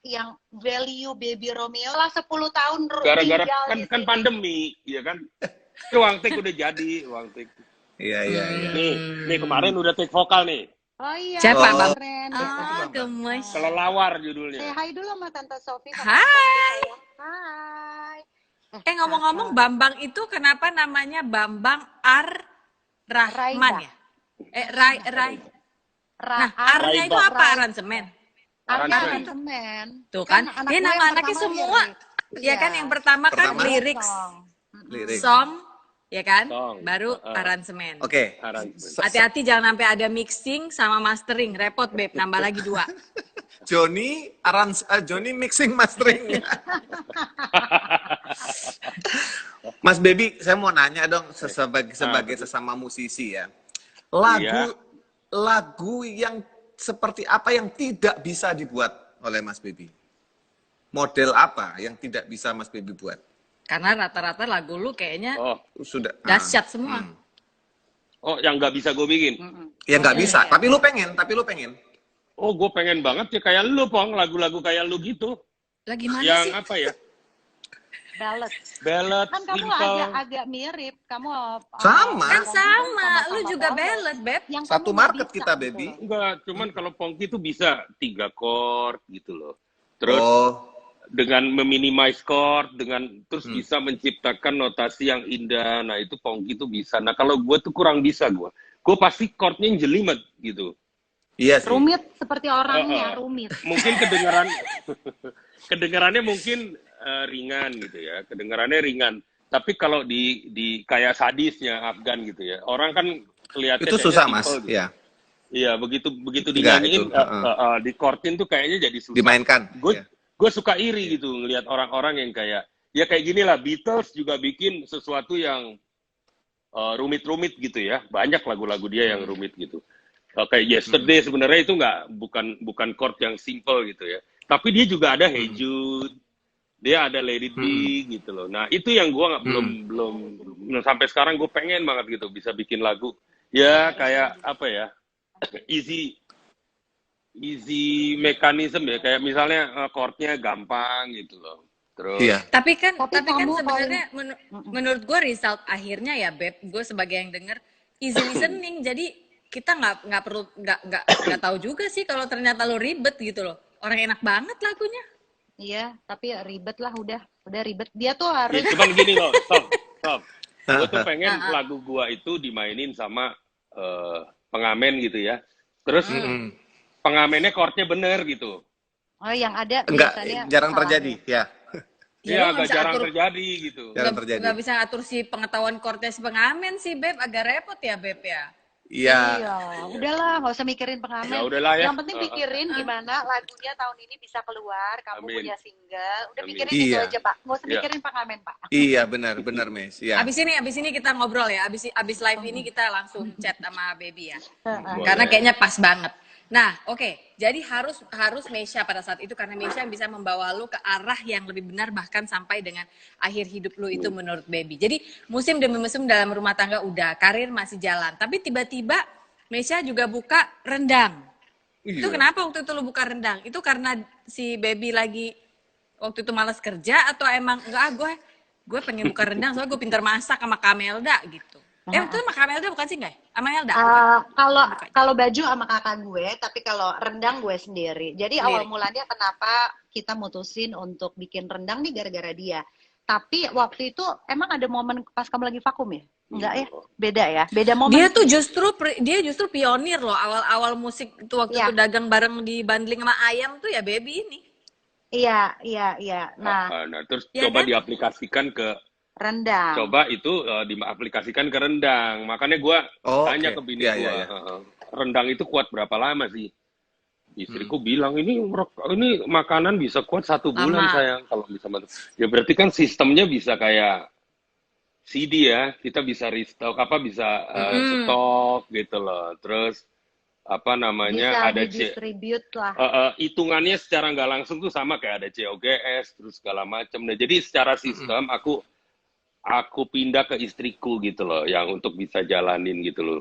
yang value Baby Romeo lah 10 tahun Gara-gara tinggal kan, di kan sini. pandemi, ya kan? Ruang take udah jadi, ruang take. Iya. Nih kemarin udah take vokal nih. Oh iya, Siapa, Bang? keren. Gemes. Kelelawar Say judulnya. hi dulu sama Tante Sofi. Hai. Hai. Ngomong-ngomong, Bambang itu kenapa namanya Bambang Ar-Rahman ya? Nah, Ar-nya itu apa? Aransemen. Aransemen. Tuh kan, ini nama anaknya semua, ya kan? Yang pertama kan lirik, song, ya kan? Song. Baru aransemen. Oke. Hati-hati jangan sampai ada mixing sama mastering, repot Beb, nambah lagi 2. Johnny mixing mastering. Mas Baby, saya mau nanya dong sebagai sesama musisi ya. Lagu yang seperti apa yang tidak bisa dibuat oleh Mas Baby? Model apa yang tidak bisa Mas Baby buat? Karena rata-rata lagu lu kayaknya sudah dahsyat semua. Oh, yang nggak bisa gue bikin? Ya nggak bisa, tapi lu pengen. Oh, gue pengen banget ya kayak lu, Pong. Lagu-lagu kayak lu gitu. Lagi mana yang sih? Apa ya? Ballad. Kan kamu simple. agak mirip. Kamu Sama. Kan sama, lu juga ballad, Beb. Yang Satu kamu market bisa, kita, gitu Baby. loh. Enggak, cuman kalau Pongki itu bisa 3 chord gitu loh. Terus dengan meminimize chord, terus bisa menciptakan notasi yang indah. Nah, itu Pongki itu bisa. Nah, kalau gue tuh kurang bisa gue. Gue pasti chordnya yang jelimet gitu. Iya sih. Rumit seperti orangnya, rumit. Mungkin kedengarannya mungkin ringan gitu ya. Kedengarannya ringan. Tapi kalau di kayak sadisnya Afgan gitu ya. Orang kan kelihatan Itu susah, Mas. gitu. Iya. Iya, begitu dinyanyiin di chordin tuh kayaknya jadi susah. Dimainkan. Gue suka iri gitu ngelihat orang-orang yang kayak gini lah. Beatles juga bikin sesuatu yang rumit-rumit gitu ya. Banyak lagu-lagu dia yang rumit gitu. Kayak Yesterday sebenarnya itu bukan chord yang simple gitu ya. Tapi dia juga ada Hey Jude, dia ada Let It Be gitu loh. Nah itu yang gue belum sampai sekarang gue pengen banget gitu bisa bikin lagu ya kayak apa ya easy mechanism ya, kayak misalnya chordnya gampang gitu loh. Terus. Iya. Tapi kan kamu sebenarnya menurut gue result akhirnya ya Beb, gue sebagai yang denger easy listening. Jadi kita nggak tahu juga sih kalau ternyata lo ribet gitu loh. Orang enak banget lagunya. Iya, tapi ribet lah udah ribet. Dia tuh harus. Ya, cuman gini loh, stop. Gue tuh pengen lagu gua itu dimainin sama pengamen gitu ya. Terus pengamennya chordnya bener gitu. Oh, yang ada biasanya jarang terjadi ya. Iya, agak jarang terjadi gitu. Nggak bisa atur si pengetahuan chordnya si pengamen sih Beb, agak repot ya Beb ya. Iya. Udahlah, nggak usah mikirin pengamen. Ya udahlah ya. Yang penting pikirin gimana lagunya tahun ini bisa keluar, kamu punya single. Udah pikirin itu Iya. aja, Pak. Nggak usah mikirin pengamen, Pak. Iya, benar Mes. Ya. Abis ini kita ngobrol ya. Abis live ini kita langsung chat sama Baby ya. Boleh. Karena kayaknya pas banget. Nah, oke. Jadi harus Meisha pada saat itu karena Meisha yang bisa membawa lu ke arah yang lebih benar bahkan sampai dengan akhir hidup lu itu menurut Baby. Jadi musim demi musim dalam rumah tangga udah, karir masih jalan. Tapi tiba-tiba Meisha juga buka rendang. Itu kenapa waktu itu lu buka rendang? Itu karena si Baby lagi waktu itu malas kerja atau emang enggak gue pengen buka rendang soalnya gue pintar masak sama Kamelda gitu. Itu sama Kamelda bukan sih, nggak? Sama Elda? Kalau baju sama kakak gue, tapi kalau rendang gue sendiri. Jadi awal mulanya kenapa kita mutusin untuk bikin rendang nih gara-gara dia. Tapi waktu itu emang ada momen pas kamu lagi vakum ya? Enggak ya? Beda ya? Beda momen. Dia tuh justru pionir loh awal-awal musik itu waktu itu dagang bareng di bundling sama ayam tuh ya Baby ini. Iya. Nah terus coba kan? diaplikasikan ke rendang. Coba itu diaplikasikan ke rendang. Makanya gue tanya ke bini gue, rendang itu kuat berapa lama sih? Istriku bilang ini makanan bisa kuat 1 bulan sayang kalau bisa. Ya berarti kan sistemnya bisa kayak CD ya, kita bisa restock stok gitu loh. Terus apa namanya bisa ada distribute lah. Hitungannya secara nggak langsung tuh sama kayak ada COGS terus segala macam. Nah jadi secara sistem aku pindah ke istriku gitu loh, yang untuk bisa jalanin gitu loh.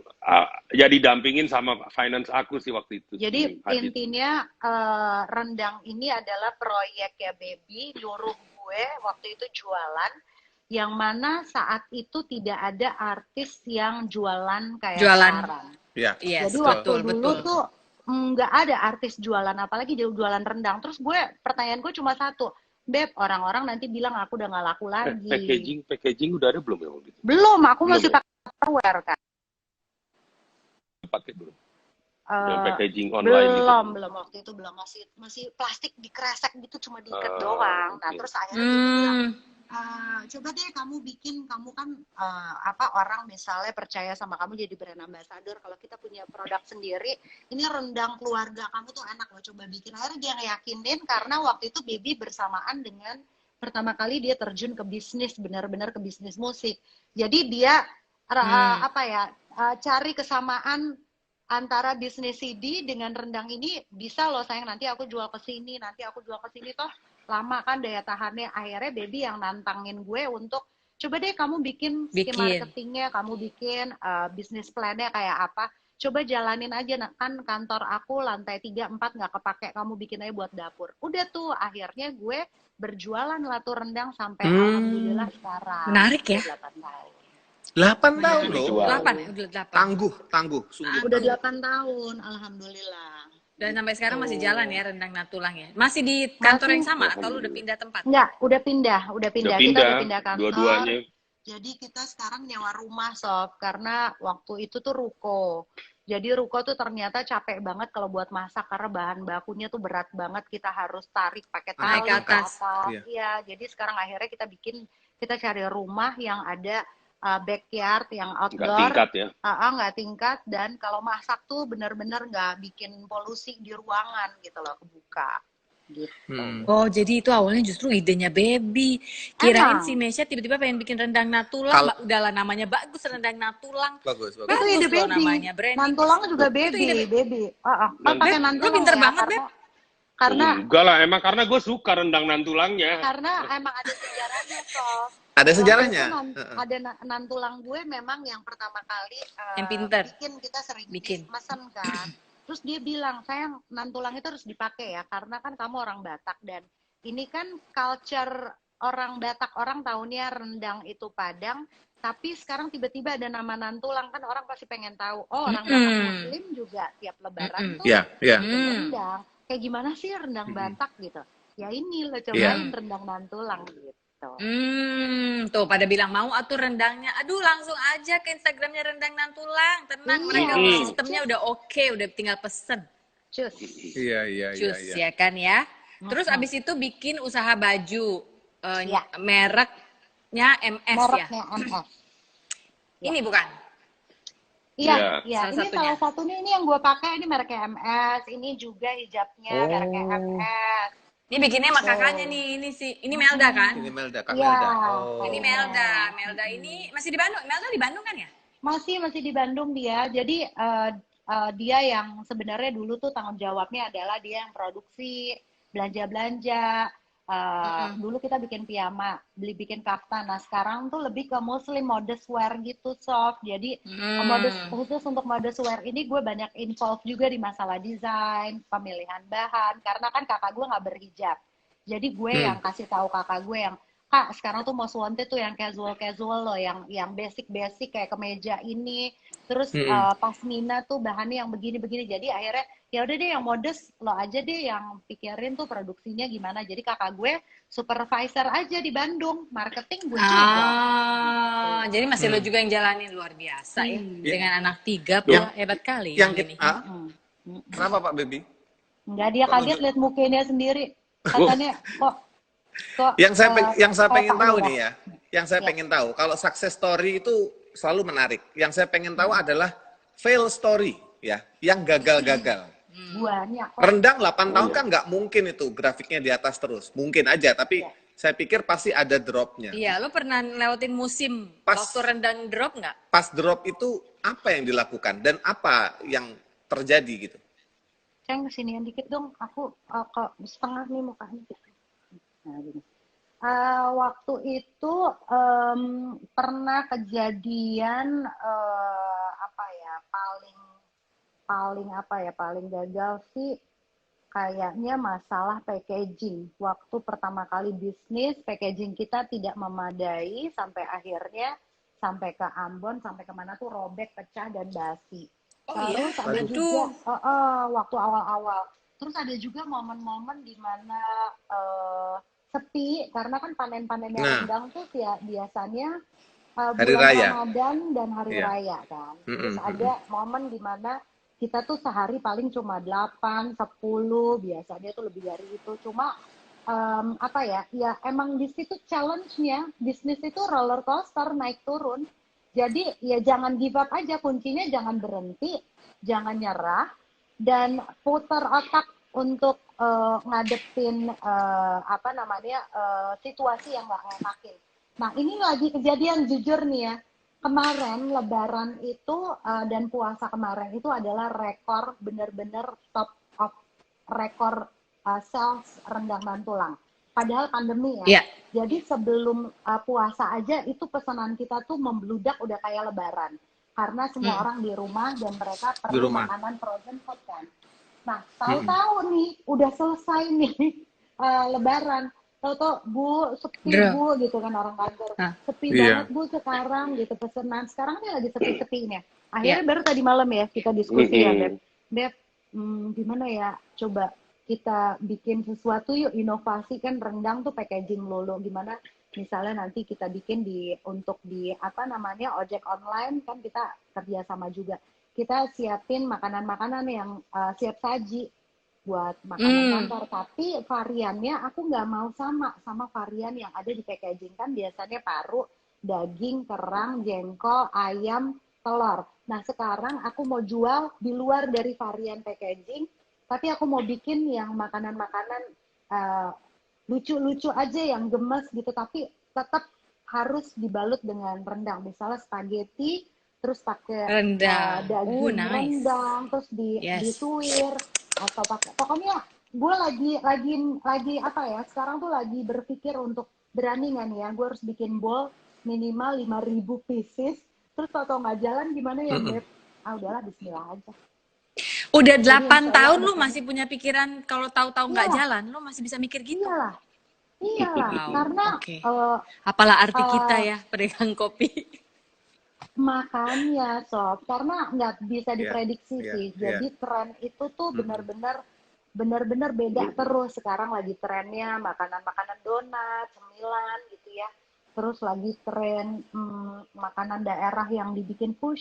Ya didampingin sama finance aku sih waktu itu. Jadi Adit. intinya rendang ini adalah proyek ya baby, nyuruh gue waktu itu jualan, yang mana saat itu tidak ada artis yang jualan kayak Jualan. sekarang. Ya. Yes, Jadi waktu betul, dulu betul. tuh nggak ada artis jualan, apalagi jualan rendang. Terus pertanyaan gue cuma satu, Beb, orang-orang nanti bilang aku udah nggak laku lagi. Packaging udah ada belum ya waktu itu? Belum, aku Belum masih ya? pakai Tupperware kan. Pakai belum? Eh, Yang packaging online gitu. belum waktu itu belum, masih plastik dikresek gitu, cuma diikat doang. Nah Oke. terus akhirnya dia bilang, Hmm. coba deh kamu bikin, kamu kan orang misalnya percaya sama kamu jadi brand ambassador, kalau kita punya produk sendiri, ini rendang keluarga kamu tuh enak loh, coba bikin. Akhirnya dia ngeyakinin, karena waktu itu Baby bersamaan dengan pertama kali dia terjun ke bisnis, benar-benar ke bisnis musik. Jadi dia cari kesamaan antara bisnis CD dengan rendang ini, bisa loh sayang, nanti aku jual ke sini, toh lama kan daya tahannya. Akhirnya Baby yang nantangin gue untuk coba deh kamu bikin scheme marketingnya, kamu bikin bisnis plannya kayak apa, coba jalanin aja. Nah, kan kantor aku lantai 3-4 nggak kepake, kamu bikin aja buat dapur. Udah tuh akhirnya gue berjualan lah tuh rendang sampai alhamdulillah sekarang. Menarik ya. 8 tahun. 8 tahun loh. 8, udah 8. Tangguh, sungguh. Udah 8 tahun, alhamdulillah. Dan sampai sekarang masih jalan ya rendang Natulang ya. Masih di kantor yang sama atau lu udah pindah tempat? Enggak, udah pindah. Kita udah pindah kantor. Dua-duanya. Jadi kita sekarang nyewa rumah, Sob, karena waktu itu tuh ruko. Jadi ruko tuh ternyata capek banget kalau buat masak, karena bahan bakunya tuh berat banget, kita harus tarik pakai tali ke atas. Iya, jadi sekarang akhirnya kita cari rumah yang ada backyard, yang outdoor, nggak tingkat ya. Nggak tingkat, dan kalau masak tuh benar-benar nggak bikin polusi di ruangan gitu loh, kebuka. Gitu. Oh, jadi itu awalnya justru idenya Baby. Kirain si Mesya tiba-tiba pengen bikin rendang Natulang. Udahlah, namanya bagus, rendang Natulang. Bagus. Itu ide Baby. Namanya branding. Nantulang juga Baby. Pakai nantulang. Lu pinter banget, Beb. Karena enggak lah, emang karena gue suka rendang nantulangnya. Karena emang ada sejarahnya, Sob. Ada sejarahnya. Ada nantulang gue memang yang pertama kali yang pinter. kita sering mesen kan. Terus dia bilang, sayang, nantulang itu harus dipakai ya, karena kan kamu orang Batak, dan ini kan culture orang Batak, orang taunya rendang itu Padang, tapi sekarang tiba-tiba ada nama nantulang, kan orang pasti pengen tahu, oh orang Batak Muslim juga tiap lebaran tuh rendang. Kayak gimana sih rendang Batak gitu? Ya ini lo cobain rendang nantulang gitu. Tuh pada bilang mau atur rendangnya. Aduh, langsung aja ke Instagramnya rendang Nantulang. Tenang, mereka sistemnya udah oke, udah tinggal pesen. Cus. Iya. Cus ya kan ya. Terus abis itu bikin usaha baju mereknya MS Mereknya MS. Ini bukan? Iya. Ini salah satunya, ini yang gue pakai, ini mereknya MS. Ini juga hijabnya mereknya MS. Ini bikinnya sama kakaknya nih, ini Melda kan? Ini Melda, Kak Ya, Melda. Ini Melda ini masih di Bandung. Melda di Bandung kan ya? Masih di Bandung dia. Jadi dia yang sebenarnya dulu tuh tanggung jawabnya adalah dia yang produksi, belanja-belanja. Dulu kita bikin piyama, bikin kaftan. Nah sekarang tuh lebih ke muslim modest wear gitu, Sob. Jadi khusus untuk modest wear ini gue banyak involve juga di masalah desain, pemilihan bahan. Karena kan kakak gue nggak berhijab. Jadi gue yang kasih tahu kakak gue yang, Kak sekarang tuh most wanted tuh yang casual loh, yang basic kayak kemeja ini. Terus pasmina tuh bahannya yang begini-begini. Jadi akhirnya ya udah deh yang modest lo aja deh yang pikirin tuh produksinya gimana. Jadi kakak gue supervisor aja di Bandung, marketing gue juga. Jadi masih lo juga yang jalanin, luar biasa ya. Dengan anak 3 hebat kali. Kenapa Pak Baby? Enggak, dia kaget lihat mukanya sendiri. Katanya kok yang saya pengen tahu nih ya. Yang saya pengen tahu, kalau success story itu selalu menarik. Yang saya pengen tahu adalah fail story ya, yang gagal-gagal. Banyak. Rendang 8 tahun kan nggak mungkin itu grafiknya di atas terus. Mungkin aja, tapi saya pikir pasti ada dropnya. Iya, lo pernah lewatin musim waktu rendang drop nggak? Pas drop itu apa yang dilakukan dan apa yang terjadi gitu? Sayang kesinian dikit dong, aku kok setengah nih mukanya gitu. Nah, gini. Waktu itu pernah kejadian apa ya, paling gagal sih kayaknya masalah packaging. Waktu pertama kali bisnis, packaging kita tidak memadai sampai akhirnya sampai ke Ambon, sampai kemana tuh robek, pecah dan basi. Oh iya, Terus ada juga waktu awal-awal. Terus ada juga momen-momen di mana sepi karena kan panen-panennya rendang tuh ya biasanya Hari bulan raya. Ramadan dan hari Iya. raya kan. Terus ada momen di mana kita tuh sehari paling cuma 8, 10, biasanya tuh lebih dari itu. Cuma apa ya, ya emang di situ challenge-nya, bisnis itu roller coaster, naik turun. Jadi ya jangan give up aja, kuncinya jangan berhenti, jangan nyerah, dan putar otak untuk ngadepin apa namanya situasi yang nggak enakin. Nah ini lagi kejadian jujur nih ya, kemarin Lebaran itu dan puasa kemarin itu adalah rekor, bener-bener top of rekor sales rendang dan tulang. Padahal pandemi ya. Iya. Jadi sebelum puasa aja itu pesanan kita tuh membludak udah kayak Lebaran. Karena semua orang di rumah dan mereka perlu makanan frozen food kan. Nah, tahu-tahu nih udah selesai nih Lebaran. Tahu-tahu Bu sepi Bu gitu kan orang kantor. Sepi banget Bu sekarang gitu pesanan. Sekarang nih lagi sepi-sepinya. Akhirnya baru tadi malam ya kita diskusi ya Beb. Gimana ya? Coba kita bikin sesuatu yuk, inovasi kan rendang tuh packaging lolo, gimana misalnya nanti kita bikin untuk di apa namanya ojek online kan kita kerja sama juga, kita siapin makanan-makanan yang siap saji buat makanan kantor, tapi variannya aku nggak mau sama varian yang ada di packaging. Kan biasanya paru, daging, kerang, jengkol, ayam, telur. Nah sekarang aku mau jual di luar dari varian packaging, tapi aku mau bikin yang makanan-makanan lucu-lucu aja yang gemes gitu, tapi tetap harus dibalut dengan rendang. Misalnya spaghetti, terus pakai daging rendang, terus dituir atau pakai. Pokoknya gue lagi apa ya? Sekarang tuh lagi berpikir untuk berani nggak nih ya? Gue harus bikin bowl minimal 5.000 pieces. Terus kalau nggak jalan gimana ya, Beb? Udahlah, Bismillah aja. Udah 8 tahun lu masih punya pikiran kalau tahu-tahu nggak jalan, lu masih bisa mikir gitu? Iyalah, karena apalah arti kita ya pedagang kopi. Makanya Sob, karena nggak bisa diprediksi sih. Jadi tren itu tuh benar-benar beda terus. Sekarang lagi trennya makanan-makanan donat, cemilan gitu ya. Terus lagi tren makanan daerah yang dibikin push.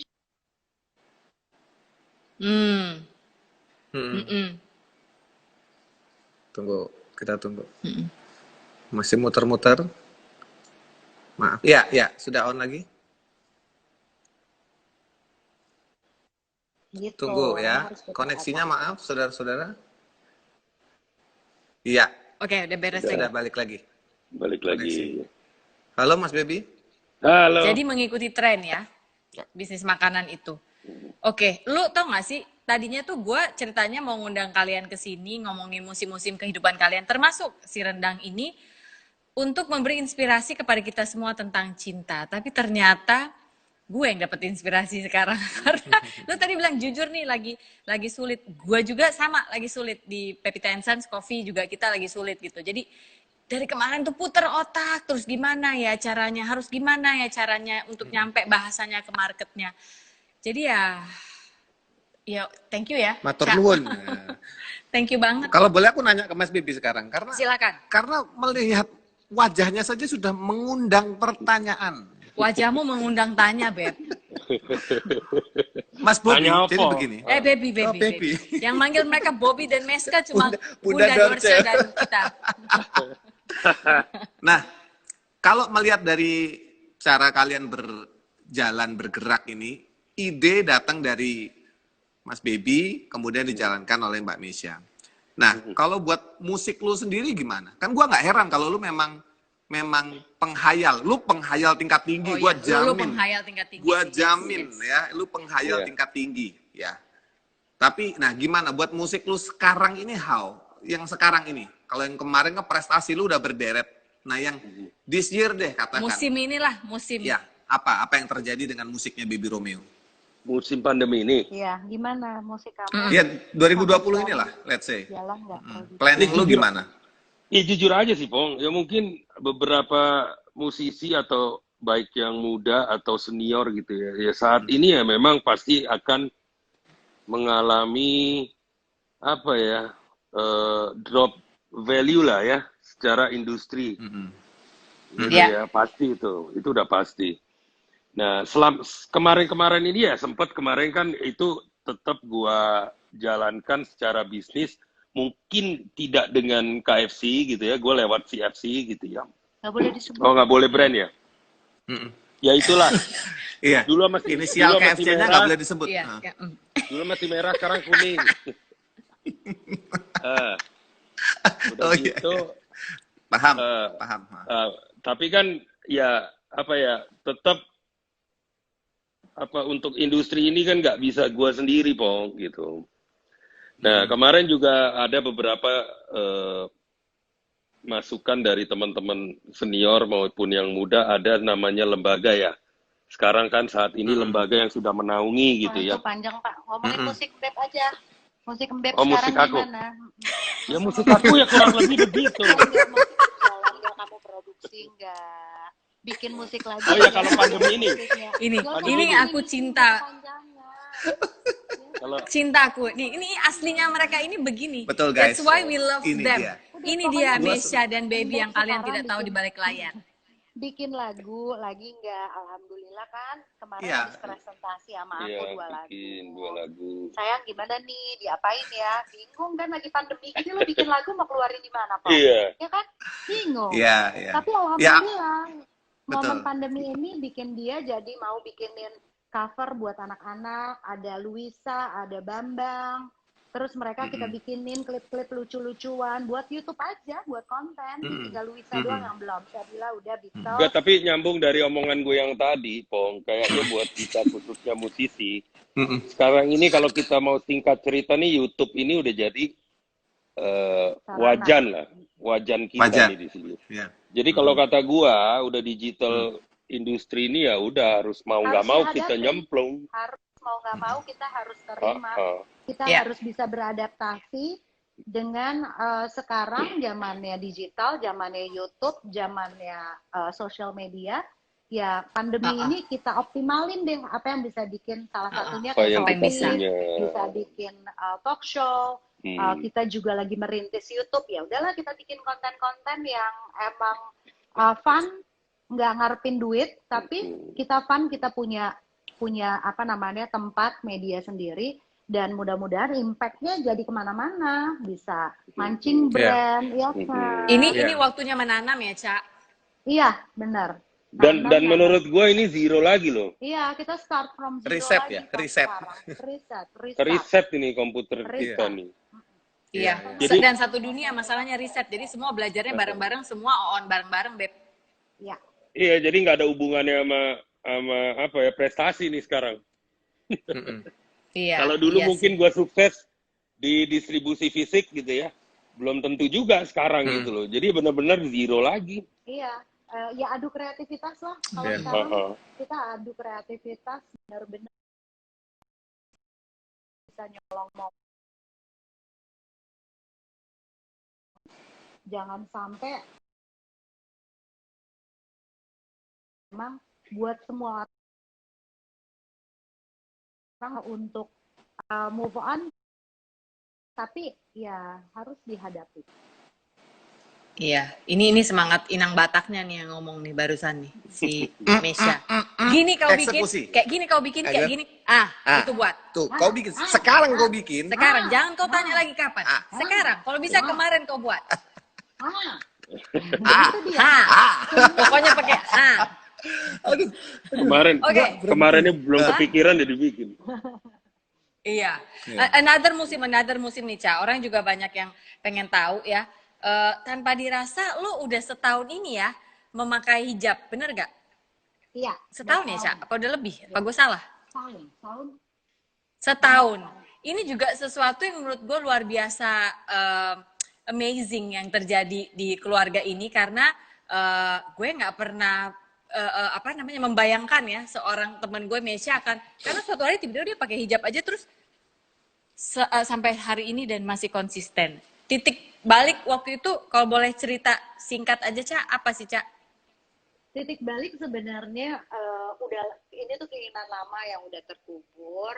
Tunggu, kita tunggu. Masih muter-muter. Maaf. Ya, sudah on lagi. Gitu, tunggu ya. Koneksinya maaf, saudara-saudara. Iya. Oke, udah beres lagi. Sudah balik lagi. Balik lagi. Halo Mas Baby. Halo. Jadi mengikuti tren ya, bisnis makanan itu. Oke, lu tau gak sih, tadinya tuh gue ceritanya mau ngundang kalian ke sini, ngomongin musim-musim kehidupan kalian, termasuk si rendang ini, untuk memberi inspirasi kepada kita semua tentang cinta. Tapi ternyata gue yang dapet inspirasi sekarang. Karena lu tadi bilang jujur nih, lagi sulit. Gue juga sama, lagi sulit. Di Pepita & Sons Coffee juga kita lagi sulit gitu. Jadi dari kemarin tuh puter otak, terus gimana ya caranya, harus gimana ya caranya untuk nyampe bahasanya ke marketnya. Jadi ya thank you ya. Matur nuwun. Thank you banget. Kalau boleh aku nanya ke Mas Bibi sekarang, silakan. Karena melihat wajahnya saja sudah mengundang pertanyaan. Wajahmu mengundang tanya, Beb. Mas Bobby, jadi begini. Baby. Yang manggil mereka Bobby dan Meska cuma Bunda Dorce dan kita. Nah, kalau melihat dari cara kalian berjalan, bergerak ini, ide datang dari Mas Baby, kemudian dijalankan oleh Mbak Mesya. Nah, kalau buat musik lu sendiri gimana? Kan gua nggak heran kalau lu memang penghayal. Lu penghayal tingkat tinggi, gua jamin. Lu penghayal tingkat tinggi. Gua jamin ya, lu penghayal tingkat tinggi ya. Tapi nah gimana buat musik lu sekarang ini Yang sekarang ini. Kalau yang kemarin kan prestasi lu udah berderet Nah, yang this year deh katakan. Musim inilah, musim. Ya, apa yang terjadi dengan musiknya Baby Romeo? Musim pandemi ini. Iya, gimana musik kamu? Ya, 2020 inilah, let's say. Jalan nggak? Planning lu gimana? Ya jujur aja sih, Pong. Ya mungkin beberapa musisi atau baik yang muda atau senior gitu ya. Ya saat ini ya memang pasti akan mengalami apa ya, drop value lah ya secara industri. Gitu ya, pasti itu udah pasti. Nah, kemarin-kemarin ini ya sempat kemarin kan itu tetap gua jalankan secara bisnis, mungkin tidak dengan KFC gitu ya, gue lewat CFC gitu ya. Nggak boleh disebut. Oh, nggak boleh brand ya? Ya itulah. Iya. Dulu masih inisial KFC-nya nggak boleh disebut. Iya. Dulu masih merah, sekarang kuning. Udah gitu. Paham. Tapi kan ya apa ya, tetap apa untuk industri ini kan nggak bisa gua sendiri, Pong, gitu. Nah, kemarin juga ada beberapa masukan dari teman-teman senior maupun yang muda, ada namanya lembaga ya. Sekarang kan saat ini lembaga yang sudah menaungi gitu ya. Itu panjang, Pak. Ngomongin musik beb aja. Musik beb Oh, sekarang musik aku. gimana? Ya musik aku ya kurang lebih begitu. Enggak, musik jalan nggak kamu produksi nggak? Bikin musik lagi. Oh ya, kalau pandemi ini. Ini aku cinta. Kalau Cintaku. Ini aslinya mereka ini begini. Betul, guys. That's why we love Ini them. dia. Ini dia Mesya dan Baby yang kalian tidak tahu di balik layar. Bikin lagu lagi nggak? Alhamdulillah kan kemarin Iya. habis presentasi sama aku ya, 2 lagu. bikin 2 lagu. Sayang gimana nih? Diapain ya? Bingung kan lagi pandemi gini lo bikin lagu mau keluarin di mana, Pak? Iya. Ya kan? Bingung. Iya, iya. Tapi alhamdulillah momen betul. pandemi ini bikin dia jadi mau bikinin cover buat anak-anak, ada Luisa, ada Bambang. Terus mereka kita bikinin klip-klip lucu-lucuan buat YouTube aja, buat konten. Tinggal Luisa doang yang belum. Saya bilang udah Beatles. Enggak, tapi nyambung dari omongan gue yang tadi, Pong, kayaknya buat kita khususnya musisi. Sekarang ini kalau kita mau singkat cerita nih, YouTube ini udah jadi wajan kita nih di sini. Yeah. Jadi kalau kata gua, udah digital industri ini ya udah harus mau nggak mau kita nyemplung. Harus mau nggak mau kita harus terima. Kita harus bisa beradaptasi dengan sekarang zamannya digital, zamannya YouTube, zamannya sosial media. Ya pandemi ini kita optimalin deh apa yang bisa bikin salah satunya kayak bisa bikin talk show. Kita juga lagi merintis YouTube, ya udahlah kita bikin konten-konten yang emang fun, nggak ngarepin duit, tapi kita fun, kita punya apa namanya tempat media sendiri, dan mudah-mudahan impact-nya jadi kemana-mana, bisa mancing brand, ya kan? Ini waktunya menanam ya, Cak? Iya, benar. Dan menurut gue ini zero lagi loh. Iya, kita start from zero riset lagi. Ya, riset. Riset ini komputer kita nih. Iya. Jadi, dan satu dunia masalahnya riset. Jadi semua belajarnya bareng-bareng, semua on bareng-bareng, Beb. Iya. Iya, jadi nggak ada hubungannya sama apa ya, prestasi nih sekarang. Iya. Kalau dulu mungkin gue sukses di distribusi fisik gitu ya, belum tentu juga sekarang gitu loh. Jadi benar-benar zero lagi. Iya. Ya adu kreativitas lah. Kalau sekarang kita adu kreativitas benar-benar bisa nyolong mau. Jangan sampai memang buat semua orang untuk move on, tapi ya harus dihadapi. Iya, ini semangat Inang Bataknya nih yang ngomong nih barusan nih si Mesya. Gini kau bikin, kayak gini kau bikin, kayak gini. Itu buat. Tuh, kau bikin. Sekarang kau bikin. Sekarang, jangan kau tanya lagi kapan. Sekarang, kalau bisa kemarin kau buat. Pokoknya pakai Kemarinnya belum kepikiran jadi bikin. Iya. Another musim nih, Ca. Orang juga banyak yang pengen tahu ya. Tanpa dirasa lo udah setahun ini ya memakai hijab, bener gak? Iya. Setahun ya, Ca? Apa udah lebih? Apa gue salah? Setahun. Ini juga sesuatu yang menurut gue luar biasa amazing yang terjadi di keluarga ini, karena gue nggak pernah apa namanya membayangkan ya seorang teman gue Mesya akan, karena suatu hari tiba-tiba dia pakai hijab aja terus sampai hari ini dan masih konsisten. Titik balik waktu itu kalau boleh cerita singkat aja Ca, apa sih Ca? Titik balik sebenarnya udah ini tuh keinginan lama yang udah terkubur,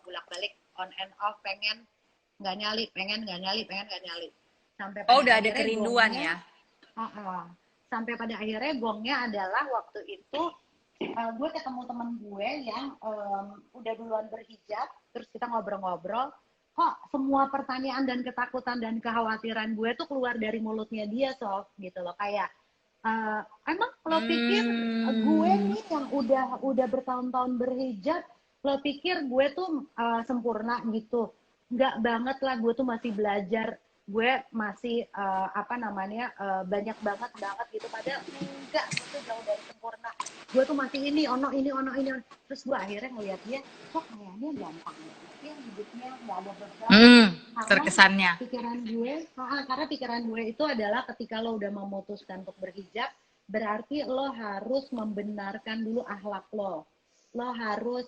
bolak-balik on and off, pengen nggak nyali, pengen nggak nyali, pengen nggak nyali. Sampai pada Udah ada akhirnya kerinduan gongnya, ya. Sampai pada akhirnya gongnya adalah waktu itu gue ketemu temen gue yang udah duluan berhijab, terus kita ngobrol-ngobrol, kok semua pertanyaan dan ketakutan dan kekhawatiran gue tuh keluar dari mulutnya dia, Sof, gitu loh. Kayak emang lo pikir gue nih yang udah bertahun-tahun berhijab, lo pikir gue tuh sempurna gitu? Nggak banget lah, gue tuh masih belajar, gue masih banyak banget gitu. Padahal enggak, gue tuh jauh dari sempurna. Gue tuh masih ini, ono. Terus gue akhirnya ngeliat dia, kok kayaknya gampang ya hidupnya, nggak ada beban. Terkesannya. Karena pikiran gue itu adalah ketika lo udah memutuskan untuk berhijab, berarti lo harus membenarkan dulu akhlak lo. Lo harus